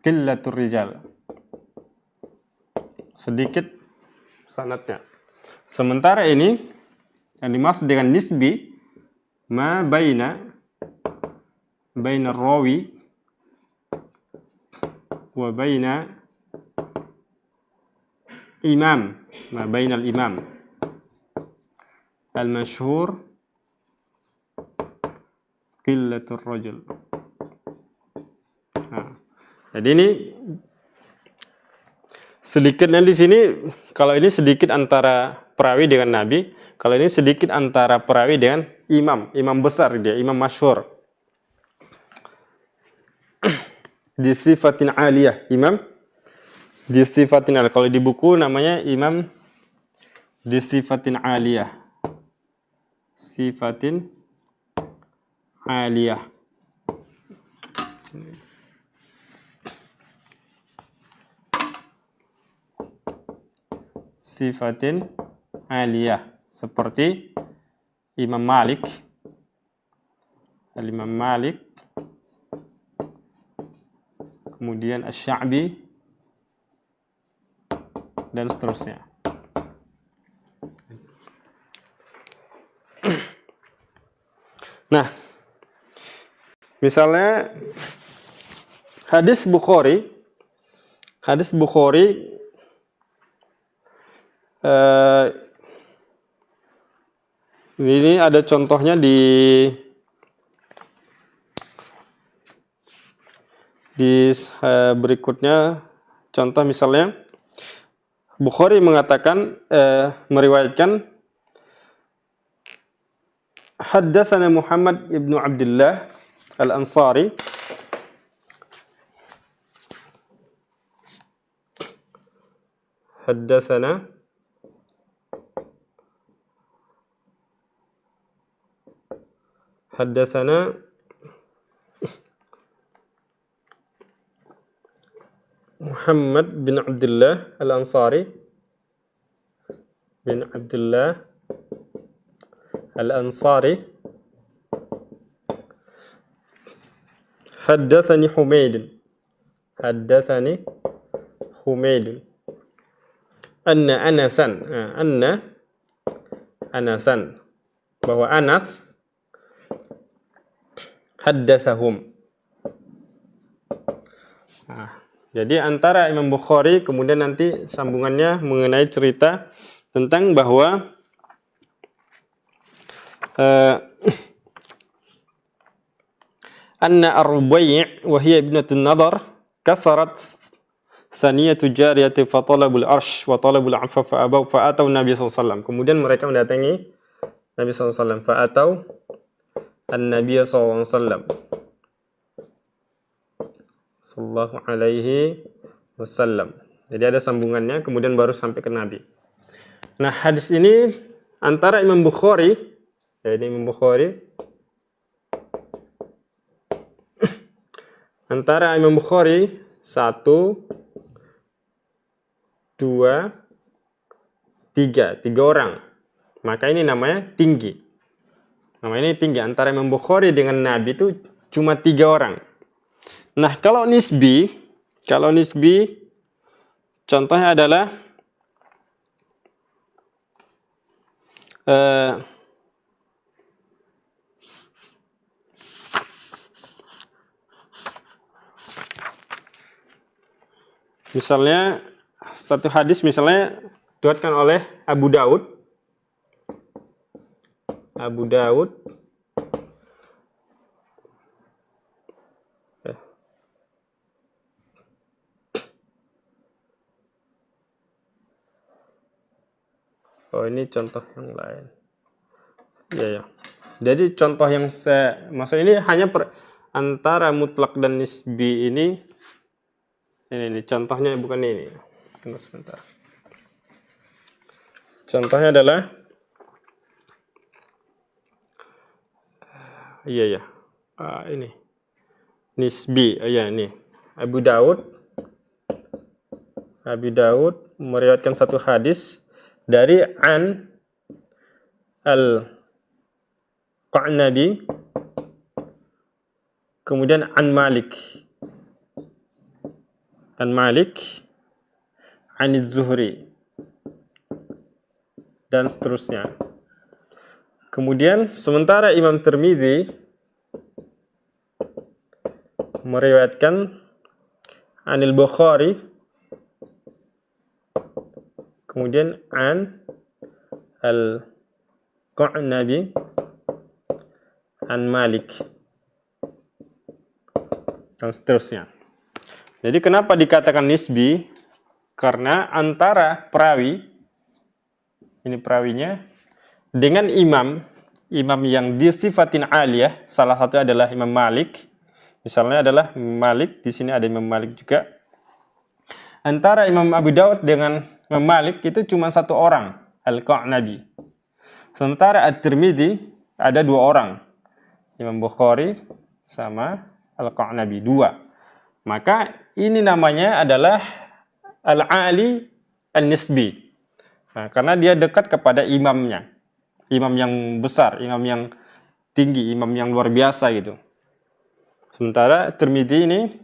qillatur rijal. Sedikit sanadnya. Sementara ini yang dimaksud dengan nisbi ma baina rawi wa baina imam, ma bainal imam al-masyhur qillatur rajul. Nah, jadi ini sedikitnya di sini, kalau ini sedikit antara perawi dengan nabi, kalau ini sedikit antara perawi dengan imam besar dia, imam masyhur. Di sifatin aliyah, imam di sifatin aliyah. Kalau di buku namanya imam di sifatin aliyah. Sifatin aliyah. Sifatin aliyah, seperti Imam Malik, Imam Malik, kemudian Asy-Sya'bi, dan seterusnya. Nah, misalnya hadis Bukhari ini ada contohnya di berikutnya. Contoh misalnya Bukhari mengatakan, meriwayatkan, haddatsana Muhammad ibnu Abdullah al-Ansari haddatsana Muhammad bin Abdullah al-Ansari haddatsani Humaid anna Anasan bahwa Anas haddatsahum. Nah, jadi antara Imam Bukhari kemudian nanti sambungannya mengenai cerita tentang bahwa anna ar-Rubai' wa hiya ibnatun Nadar kasarat saniyatu jariyati fa talabul arsh wa talabul afaf fa abaw fa atau Nabi SAW. Kemudian mereka mendatangi Nabi SAW, fa atau an-Nabi SAW sallallahu alaihi wasallam. Jadi ada sambungannya kemudian baru sampai ke Nabi. Nah, hadis ini antara Imam Bukhari, antara Imam Bukhari 1, 2, 3 orang. Maka ini namanya tinggi. Antara Imam Bukhari dengan Nabi itu cuma 3 orang. Nah, kalau nisbi contohnya adalah misalnya satu hadis misalnya diriwayatkan oleh Abu Daud. Oh, ini contoh yang lain. Ya. Jadi contoh yang maksud ini hanya antara mutlak dan nisbi ini contohnya bukan ini. Tunggu sebentar. Contohnya adalah ini nisbi. Ini Abu Daud meriwayatkan satu hadis dari an al-Qa'nabi, kemudian an Malik, an Zuhri, dan seterusnya. Kemudian sementara Imam Tirmidzi meriwayatkan anil Bukhari, kemudian an al-Qa'nabi, an Malik, dan seterusnya. Jadi kenapa dikatakan nisbi? Karena antara perawi, ini perawinya, dengan imam yang disifatin aliyah, salah satu adalah Imam Malik. Misalnya adalah Malik, di sini ada Imam Malik juga. Antara Imam Abu Daud dengan Imam Malik itu cuma satu orang, Al-Qa'nabi. Sementara At-Tirmidzi ada dua orang, Imam Bukhari sama Al-Qa'nabi, dua. Maka ini namanya adalah Al-Ali An-Nisbi. Nah, karena dia dekat kepada imamnya. Imam yang besar, imam yang tinggi, imam yang luar biasa gitu. Sementara Tirmidzi ini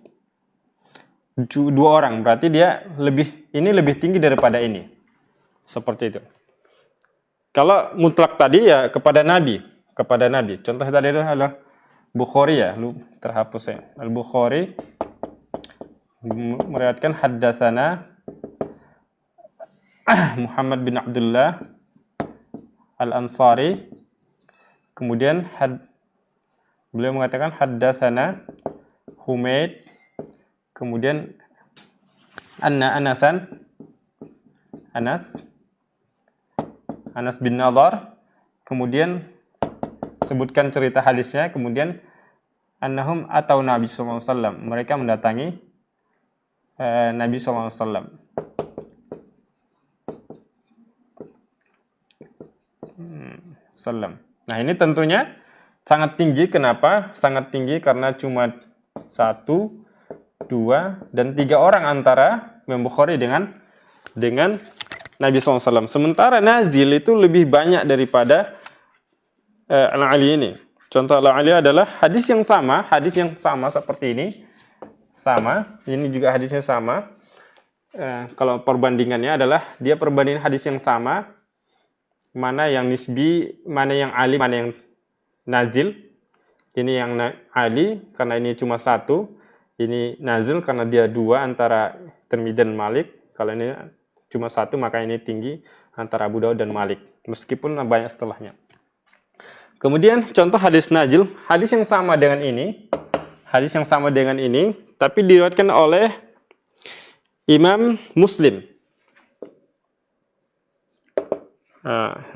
dua orang, berarti dia lebih tinggi daripada ini. Seperti itu. Kalau mutlak tadi ya kepada Nabi. Contoh tadi adalah Bukhari ya, lu terhapus ya. Al-Bukhari meriwayatkan haddatsana Muhammad bin Abdullah Al-Ansari. Kemudian beliau mengatakan haddatsana Humaid. Kemudian Anas bin Nadar. Kemudian sebutkan cerita hadisnya. Kemudian annahum atau Nabi sallallahu alaihi wasallam, mereka mendatangi Nabi sallallahu alaihi wasallam. Nah, ini tentunya sangat tinggi. Kenapa? Sangat tinggi karena cuma 1, 2, dan 3 orang antara Imam Bukhari dengan Nabi SAW. Sementara nazil itu lebih banyak daripada Al-Ali ini. Contoh Al-Ali adalah hadis yang sama seperti ini. Ini juga hadisnya sama. Kalau perbandingannya adalah dia perbandingan hadis yang sama, mana yang nisbi, mana yang ali, mana yang nazil. Ini yang ali karena ini cuma 1. Ini nazil karena dia 2 antara Tirmidzi dan Malik. Kalau ini cuma 1 maka ini tinggi antara Abu Daud dan Malik. Meskipun banyak setelahnya. Kemudian contoh hadis nazil, hadis yang sama dengan ini. Tapi diriwayatkan oleh Imam Muslim.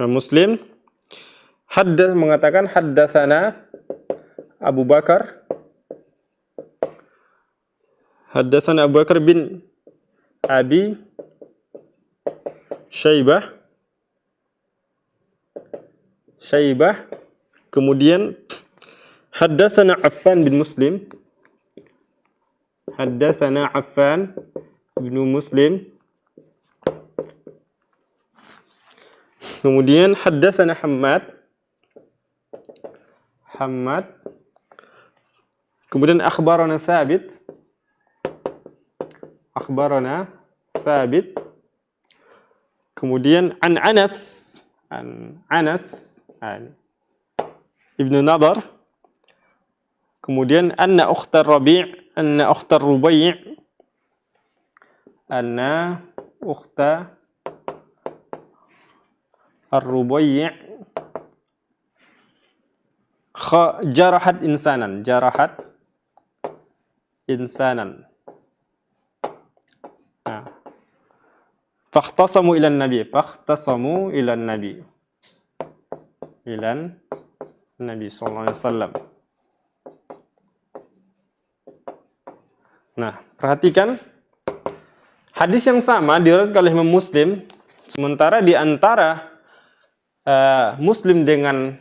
Imam Muslim mengatakan haddatsana Abu Bakar bin Abi Syaibah. Kemudian haddatsana Affan bin Muslim. Kemudian haddatsana Hammad. Kemudian akhbarana Thabit. Kemudian an Anas Ibnu Nadar. Kemudian anna ukhtar Rubai' jarahat insanan. Fakhtasamu ilan nabi sallallahu alaihi wasallam. Nah, perhatikan hadis yang sama diriwayatkan oleh Imam Muslim, sementara di antara Muslim dengan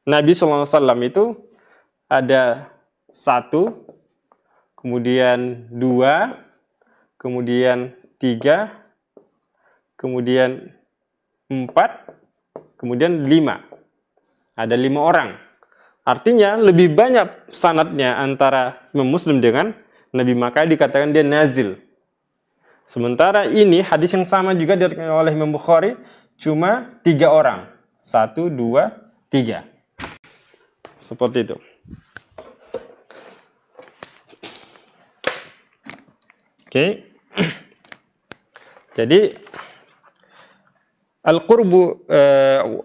Nabi sallallahu alaihi wasallam itu ada 1, kemudian 2, kemudian 3, kemudian 4, kemudian 5. Ada 5 orang. Artinya lebih banyak sanadnya antara Imam Muslim dengan Nabi, maka dikatakan dia nazil. Sementara ini hadis yang sama juga diriwayatkan oleh Imam Bukhari, cuma 3 orang. 1, 2, 3. Seperti itu. Oke. Jadi al-qurbu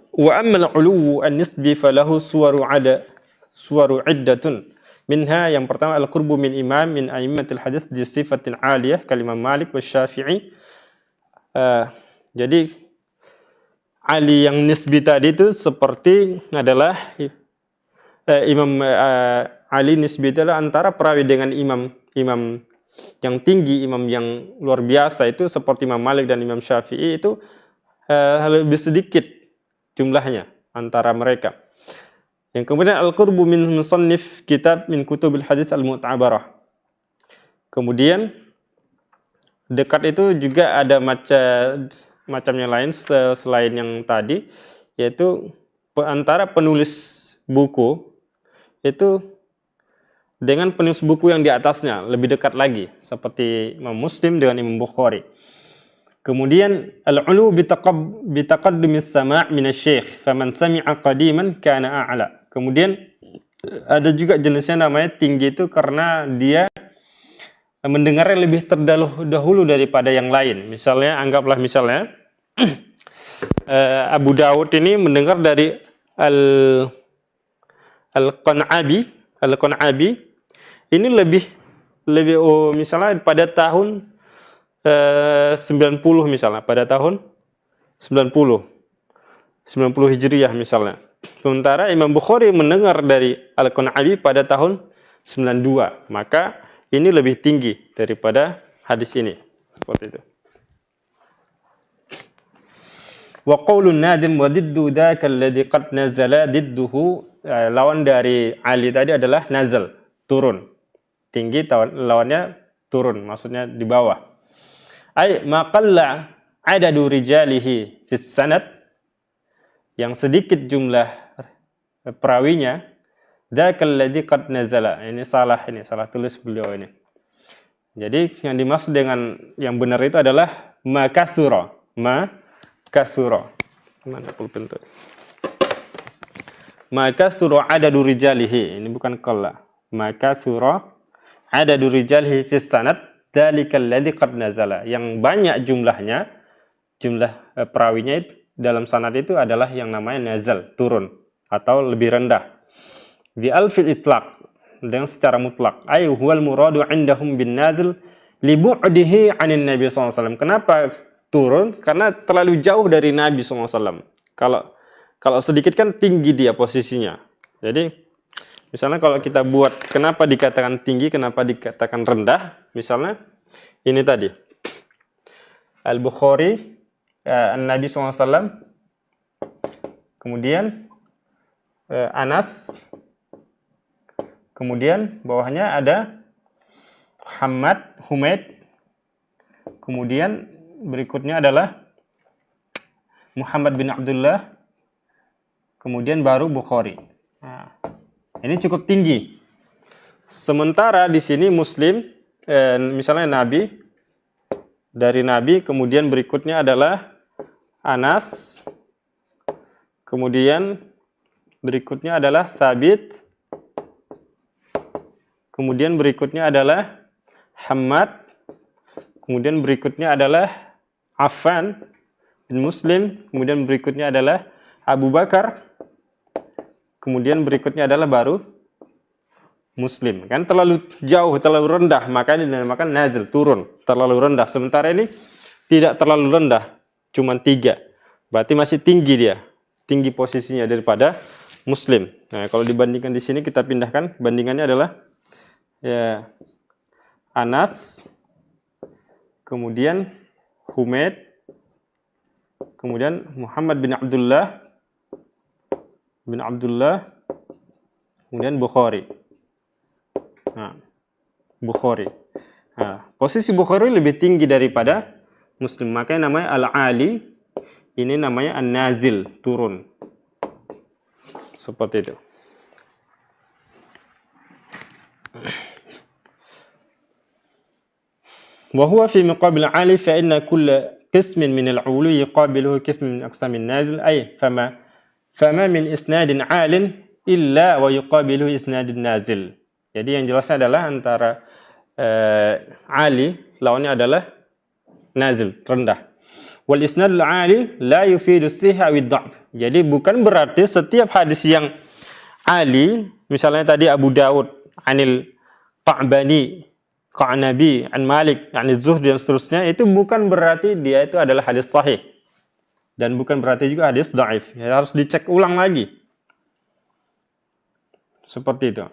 wa amma al-'uluwu an-nisbi falahu suwaru iddatun. Minha, yang pertama, al-qurbu min imam min a'immatil hadits bi sifatin 'aliyah kalimah Malik wa Syafi'i. Jadi Ali yang nisbi tadi itu seperti adalah Imam Ali nisbi itu adalah antara perawi dengan imam yang tinggi, imam yang luar biasa itu seperti Imam Malik dan Imam Syafi'i itu lebih sedikit jumlahnya antara mereka. Yang kemudian al-qurbu min musannif kitab min kutubil hadits al-mu'tabarah. Kemudian dekat itu juga ada macamnya lain selain yang tadi, yaitu antara penulis buku itu dengan penulis buku yang di atasnya lebih dekat lagi, seperti Imam Muslim dengan Imam Bukhari. Kemudian al-'ulu bitaqaddumis sama' min asy-syekh, faman sami'a qadiman kana a'la. Kemudian ada juga jenisnya namanya tinggi itu karena dia mendengarnya lebih terdahulu daripada yang lain. Misalnya, anggaplah misalnya Abu Dawud ini mendengar dari Al-Qan'abi ini lebih misalnya pada tahun 90 misalnya, pada tahun 90 Hijriyah misalnya. Sementara Imam Bukhari mendengar dari Al-Qan'abi pada tahun 92, maka ini lebih tinggi daripada hadis ini. Seperti itu. Wa qaulun nadim wa diddu dzaka alladhi qad nazala didduhu, lawan dari Ali tadi adalah nazal, turun. Tinggi lawannya turun, maksudnya di bawah. Ai ma qalla adadu rijalihi fis sanad, yang sedikit jumlah perawinya, dzaka alladhi qad nazala. Ini salah tulis beliau ini. Jadi yang dimaksud dengan yang benar itu adalah ma kasura. Mana pulpen itu? Maka surah adadu rijalihi, ini bukan qalla. Maka surah adadu rijalihi fis sanad dzalikal ladzi qad nazala. Yang banyak jumlah perawinya itu dalam sanad itu adalah yang namanya nazal, turun atau lebih rendah. Bi alfil itlaq, dengan secara mutlak. Ay huwal muradu indahum bin nazil li bu'dihi 'anin nabi sallallahu alaihi wasallam. Kenapa turun? Karena terlalu jauh dari Nabi SAW. Kalau sedikit kan tinggi dia posisinya. Jadi misalnya kalau kita buat kenapa dikatakan tinggi, kenapa dikatakan rendah, misalnya ini tadi Al-Bukhari, Nabi SAW, kemudian Anas, kemudian bawahnya ada Humaid, kemudian berikutnya adalah Muhammad bin Abdullah, kemudian baru Bukhari. Nah, ini cukup tinggi. Sementara di sini Muslim, misalnya dari Nabi, kemudian berikutnya adalah Anas, kemudian berikutnya adalah Thabit, kemudian berikutnya adalah Hamad, kemudian berikutnya adalah Affan bin Muslim, kemudian berikutnya adalah Abu Bakar, kemudian berikutnya adalah baru Muslim. Kan terlalu jauh, terlalu rendah, makanya dinamakan nazil, turun, terlalu rendah. Sementara ini tidak terlalu rendah, cuma 3. Berarti masih tinggi dia, tinggi posisinya daripada Muslim. Nah, kalau dibandingkan di sini kita pindahkan, bandingannya adalah ya Anas, kemudian Humaid, kemudian Muhammad bin Abdullah, kemudian Bukhari. Nah, Bukhari. Nah, posisi Bukhari lebih tinggi daripada Muslim, makanya namanya Al-Ali, ini namanya An-Nazil, turun. Seperti itu. Wa huwa fi muqabil Ali fa inna kull qismin min al-'ulu yuqabiluhu qismun min aqsamin nazil, ay fama min isnadin 'alin illa wa yuqabiluhu isnadin nazil. Jadi yang jelasnya adalah antara ali, lawannya adalah nazil, rendah. Wal isnadul ali la yufidu sihha wid dha'f. Jadi bukan berarti setiap hadis yang ali, misalnya tadi Abu Dawud anil Qa'bani, Qa'nabi, an Malik, anil Zuhri dan seterusnya, itu bukan berarti dia itu adalah hadis sahih. Dan bukan berarti juga hadis dhaif. Ya, harus dicek ulang lagi. Seperti itu.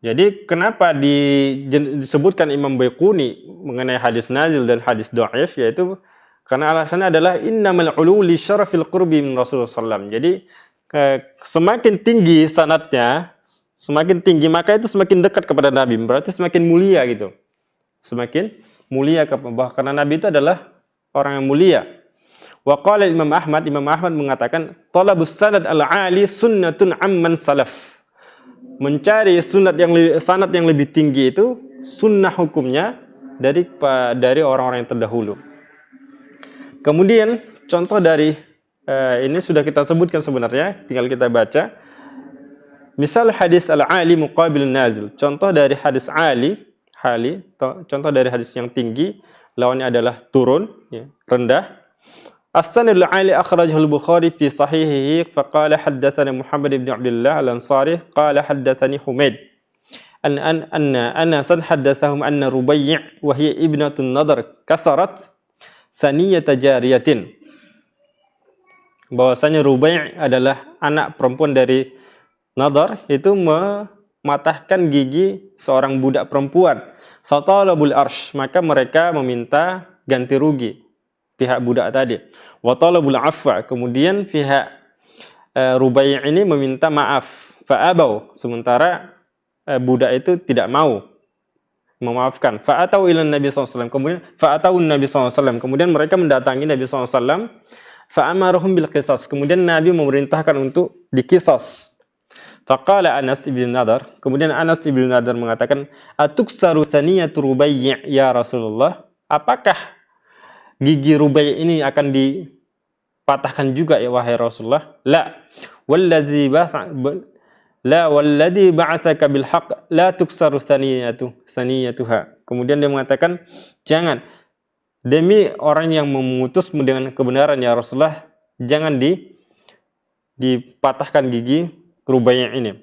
Jadi kenapa disebutkan Imam Baiquni mengenai hadis nazil dan hadis dhaif, yaitu karena alasannya adalah innamal ulu li syarafil qurbi min Rasulullah sallallahu. Jadi semakin tinggi sanadnya, semakin tinggi maka itu semakin dekat kepada Nabi, berarti semakin mulia gitu. Semakin mulia karena Nabi itu adalah orang yang mulia. Wa qala Imam Ahmad mengatakan talabus sanad al-ali sunnatun amman salaf. Mencari sanad yang lebih tinggi itu sunnah hukumnya dari orang-orang yang terdahulu. Kemudian contoh dari ini sudah kita sebutkan sebenarnya, tinggal kita baca. Misal hadis al-ali muqabil nazil. Contoh dari hadis contoh dari hadis yang tinggi lawannya adalah turun, ya, rendah. As-sanad al-ali akhrajahu al-Bukhari fi sahihihi faqala haddatsana Muhammad ibn Abdullah al-Ansari qala haddatsani Humaid anna Anasan haddatsahum anna Rubai' wa hiya ibnatun Nadar kasarat thaniyata jariyatin. Bahwasanya Rubai' adalah anak perempuan dari Nadar, itu mematahkan gigi seorang budak perempuan. Fatalabul arsh, maka mereka meminta ganti rugi pihak budak tadi. Wa talabul afwa, kemudian pihak Rubai' ini meminta maaf. Fa'abau, sementara budak itu tidak mau memaafkan. Fa'atau ilan Nabi SAW, kemudian mereka mendatangi Nabi SAW. Fa'amaruhum bil qisas, kemudian Nabi memerintahkan untuk dikisas. Faqala Anas ibn Nadar, kemudian Anas ibn Nadar mengatakan, atuksaru thaniyatu Rubai' ya Rasulullah, apakah gigi Rubai' ini akan dipatahkan juga ya wahai Rasulullah? La walladzi ba'atsaka bil haqq la tuksaru thaniyatuha. Kemudian dia mengatakan, jangan, demi orang yang memutusmu dengan kebenaran ya Rasulullah, jangan dipatahkan gigi Rubai' ini.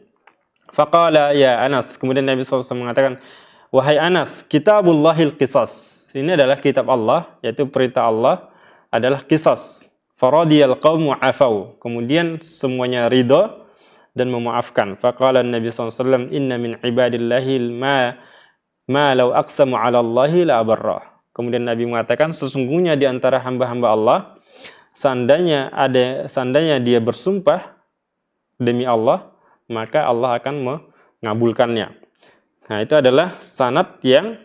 Faqala ya Anas, kemudian Nabi SAW mengatakan, wahai Anas, kitabullahil qisas. Ini adalah kitab Allah, yaitu perintah Allah adalah qisas. Faradiyal qawmu afau. Kemudian semuanya ridha dan memaafkan. Faqala Nabi SAW, inna min ibadillahi ma law aqsamu ala Allahi la abarrah. Kemudian Nabi mengatakan, sesungguhnya di antara hamba-hamba Allah, seandainya dia bersumpah demi Allah, maka Allah akan mengabulkannya. Nah, itu adalah sanad yang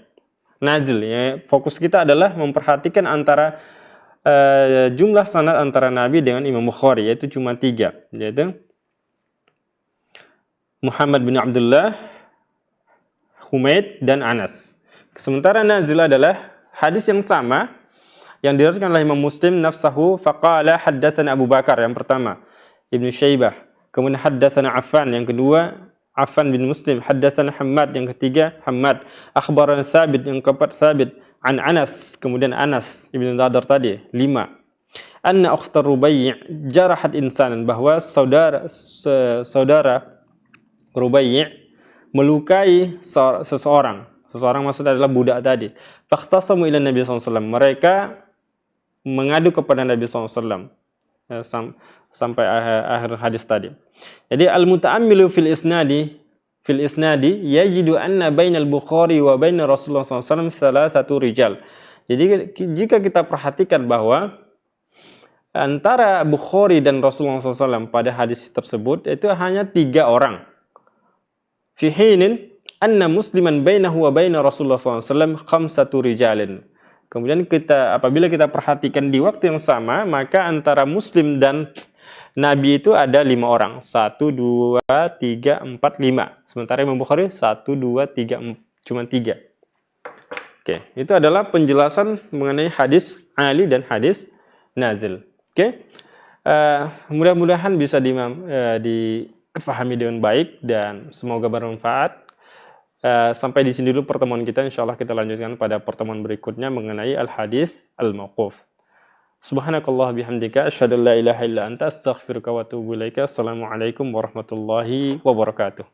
nazil. Ya. Fokus kita adalah memperhatikan antara jumlah sanad antara Nabi dengan Imam Bukhari, yaitu cuma 3, yaitu Muhammad bin Abdullah, Humaid, dan Anas. Sementara nazil adalah hadis yang sama yang diriwayatkan oleh Imam Muslim nafsahu faqala haddatsana Abu Bakar, yang pertama Ibnu Syaibah, kemudian haddatsana Affan, yang kedua Affan bin Muslim, haddatsana Hammad, yang ketiga Hammad, akhbarana Thabit, yang keempat Thabit, an Anas, kemudian Anas ibn Nadar tadi, 5. Anna ukhtar Rubai' jarahat insanan, bahwa saudara Rubai' melukai seseorang maksudnya adalah budak tadi. Faqtasamu ila Nabi SAW, mereka mengadu kepada Nabi SAW sampai akhir hadis tadi. Jadi al-muta'ammilu fil isnadi yajidu anna bainal Bukhari wa baina Rasulullah SAW salasatu rijal. Jadi jika kita perhatikan bahwa antara Bukhari dan Rasulullah SAW pada hadis tersebut itu hanya 3 orang. Fi hinin anna musliman bainahu wa baina Rasulullah SAW khamsatu rijalin. Kemudian apabila kita perhatikan di waktu yang sama, maka antara Muslim dan Nabi itu ada 5 orang. 1, 2, 3, 4, 5. Sementara Imam Bukhari 1, 2, 3, cuma 3. Oke, itu adalah penjelasan mengenai hadis Ali dan hadis nazil. Oke, mudah-mudahan bisa difahami dengan baik dan semoga bermanfaat. Sampai di sini dulu pertemuan kita, insyaallah kita lanjutkan pada pertemuan berikutnya mengenai al-hadis al-mauquf. Subhanakallah bihamdika asyhadu an la ilaha illa anta astaghfiruka wa atubu ilaika. Assalamualaikum warahmatullahi wabarakatuh.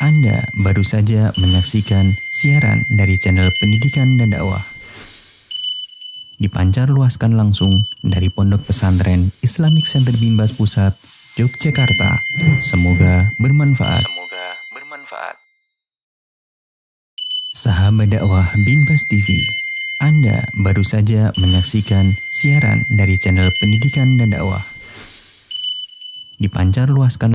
Anda baru saja menyaksikan siaran dari channel Pendidikan dan Dakwah. Dipancar luaskan langsung dari Pondok Pesantren Islamic Center Bimbas Pusat, Yogyakarta. Semoga bermanfaat. Sahabat dakwah Bimbas TV, Anda baru saja menyaksikan siaran dari channel Pendidikan dan Dakwah. Dipancar luaskan